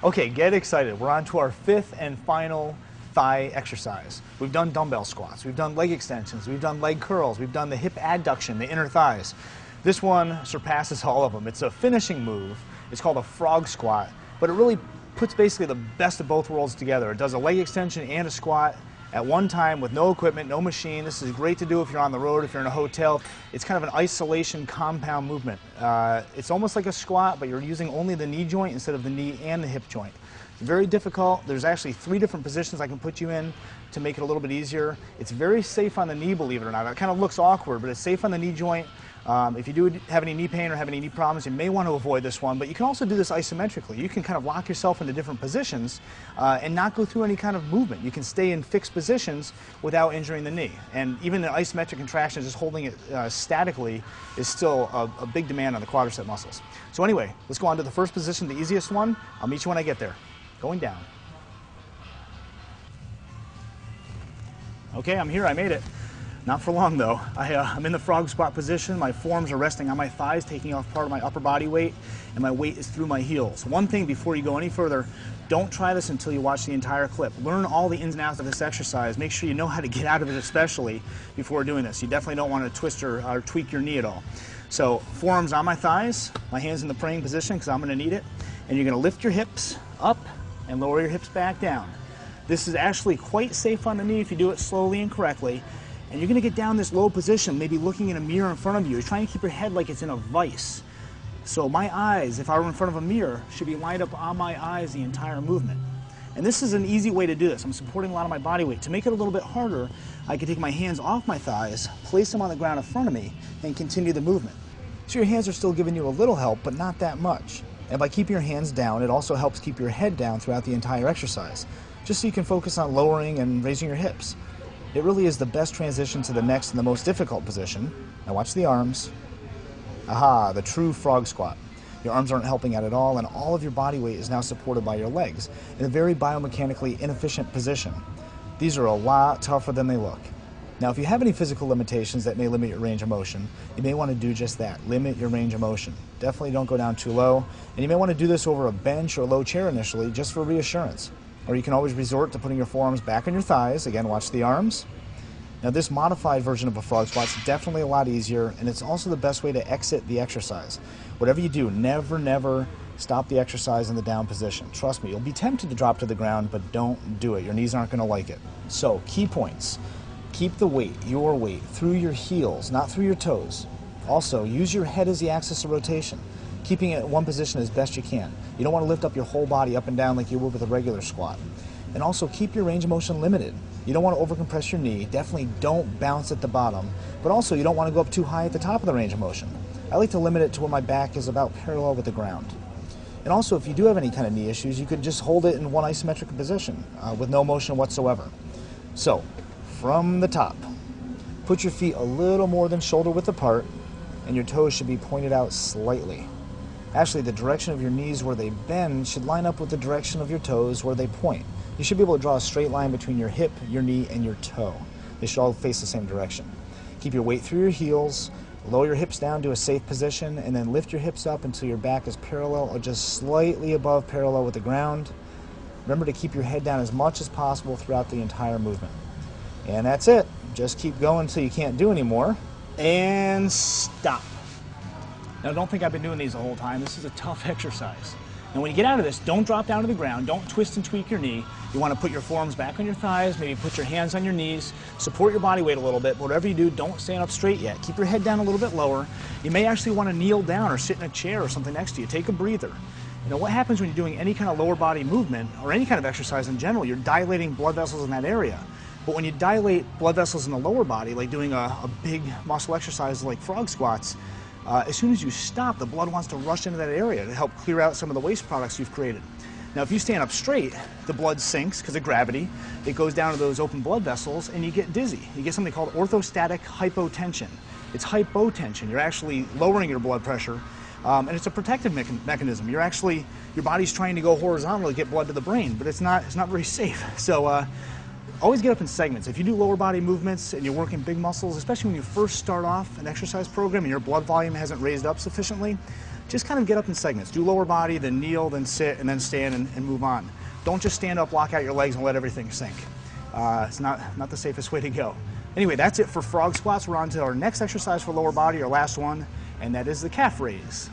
Okay, get excited. We're on to our fifth and final thigh exercise. We've done dumbbell squats, we've done leg extensions, we've done leg curls, we've done the hip adduction, the inner thighs. This one surpasses all of them. It's a finishing move. It's called a frog squat, but it really puts basically the best of both worlds together. It does a leg extension and a squat at one time with no equipment, no machine. This is great to do if you're on the road, if you're in a hotel. It's kind of an isolation compound movement. It's almost like a squat, but you're using only the knee joint instead of the knee and the hip joint. It's very difficult. There's actually 3 different positions I can put you in to make it a little bit easier. It's very safe on the knee, believe it or not. It kind of looks awkward, but it's safe on the knee joint. If you do have any knee pain or have any knee problems, you may want to avoid this one, but you can also do this isometrically. You can kind of lock yourself into different positions and not go through any kind of movement. You can stay in fixed positions without injuring the knee. And even an isometric contraction, just holding it statically, is still a big demand on the quadricep muscles. So anyway, let's go on to the first position, the easiest one. I'll meet you when I get there. Going down. Okay, I'm here, I made it. Not for long though. I'm in the frog squat position. My forearms are resting on my thighs, taking off part of my upper body weight, and my weight is through my heels. One thing before you go any further, don't try this until you watch the entire clip. Learn all the ins and outs of this exercise. Make sure you know how to get out of it, especially before doing this. You definitely don't want to twist or tweak your knee at all. So forearms on my thighs, my hands in the praying position because I'm going to need it, and you're going to lift your hips up and lower your hips back down. This is actually quite safe on the knee if you do it slowly and correctly. And you're going to get down this low position, maybe looking in a mirror in front of you. You're trying to keep your head like it's in a vise. So my eyes, if I were in front of a mirror, should be lined up on my eyes the entire movement. And this is an easy way to do this. I'm supporting a lot of my body weight. To make it a little bit harder, I can take my hands off my thighs, place them on the ground in front of me, and continue the movement. So your hands are still giving you a little help, but not that much. And by keeping your hands down, it also helps keep your head down throughout the entire exercise, just so you can focus on lowering and raising your hips. It really is the best transition to the next and the most difficult position. Now watch the arms. Aha, the true frog squat. Your arms aren't helping out at all, and all of your body weight is now supported by your legs in a very biomechanically inefficient position. These are a lot tougher than they look. Now, if you have any physical limitations that may limit your range of motion, you may want to do just that, limit your range of motion. Definitely don't go down too low, and you may want to do this over a bench or a low chair initially, just for reassurance. Or you can always resort to putting your forearms back on your thighs. Again, watch the arms. Now this modified version of a frog squat is definitely a lot easier, and it's also the best way to exit the exercise. Whatever you do, never stop the exercise in the down position. Trust me, you'll be tempted to drop to the ground, but don't do it. Your knees aren't going to like it. So, key points. Keep the weight, your weight, through your heels, not through your toes. Also, use your head as the axis of rotation, keeping it in one position as best you can. You don't want to lift up your whole body up and down like you would with a regular squat. And also keep your range of motion limited. You don't want to overcompress your knee. Definitely don't bounce at the bottom. But also you don't want to go up too high at the top of the range of motion. I like to limit it to where my back is about parallel with the ground. And also if you do have any kind of knee issues, you could just hold it in one isometric position with no motion whatsoever. So, from the top, put your feet a little more than shoulder width apart, and your toes should be pointed out slightly. Actually, the direction of your knees where they bend should line up with the direction of your toes where they point. You should be able to draw a straight line between your hip, your knee, and your toe. They should all face the same direction. Keep your weight through your heels, lower your hips down to a safe position, and then lift your hips up until your back is parallel or just slightly above parallel with the ground. Remember to keep your head down as much as possible throughout the entire movement. And that's it. Just keep going until you can't do anymore. And stop. Now don't think I've been doing these the whole time. This is a tough exercise. And when you get out of this, don't drop down to the ground. Don't twist and tweak your knee. You want to put your forearms back on your thighs, maybe put your hands on your knees, support your body weight a little bit. But whatever you do, don't stand up straight yet. Keep your head down a little bit lower. You may actually want to kneel down or sit in a chair or something next to you. Take a breather. You know, what happens when you're doing any kind of lower body movement or any kind of exercise in general, you're dilating blood vessels in that area. But when you dilate blood vessels in the lower body, like doing a big muscle exercise like frog squats, as soon as you stop, the blood wants to rush into that area to help clear out some of the waste products you've created. Now, if you stand up straight, the blood sinks because of gravity. It goes down to those open blood vessels, and you get dizzy. You get something called orthostatic hypotension. It's hypotension. You're actually lowering your blood pressure, and it's a protective mechanism. Your body's trying to go horizontally to get blood to the brain, but it's not very safe. So always get up in segments. If you do lower body movements and you're working big muscles, especially when you first start off an exercise program and your blood volume hasn't raised up sufficiently, just kind of get up in segments. Do lower body, then kneel, then sit, and then stand and move on. Don't just stand up, lock out your legs, and let everything sink. It's not the safest way to go. Anyway, that's it for frog squats. We're on to our next exercise for lower body, our last one, and that is the calf raise.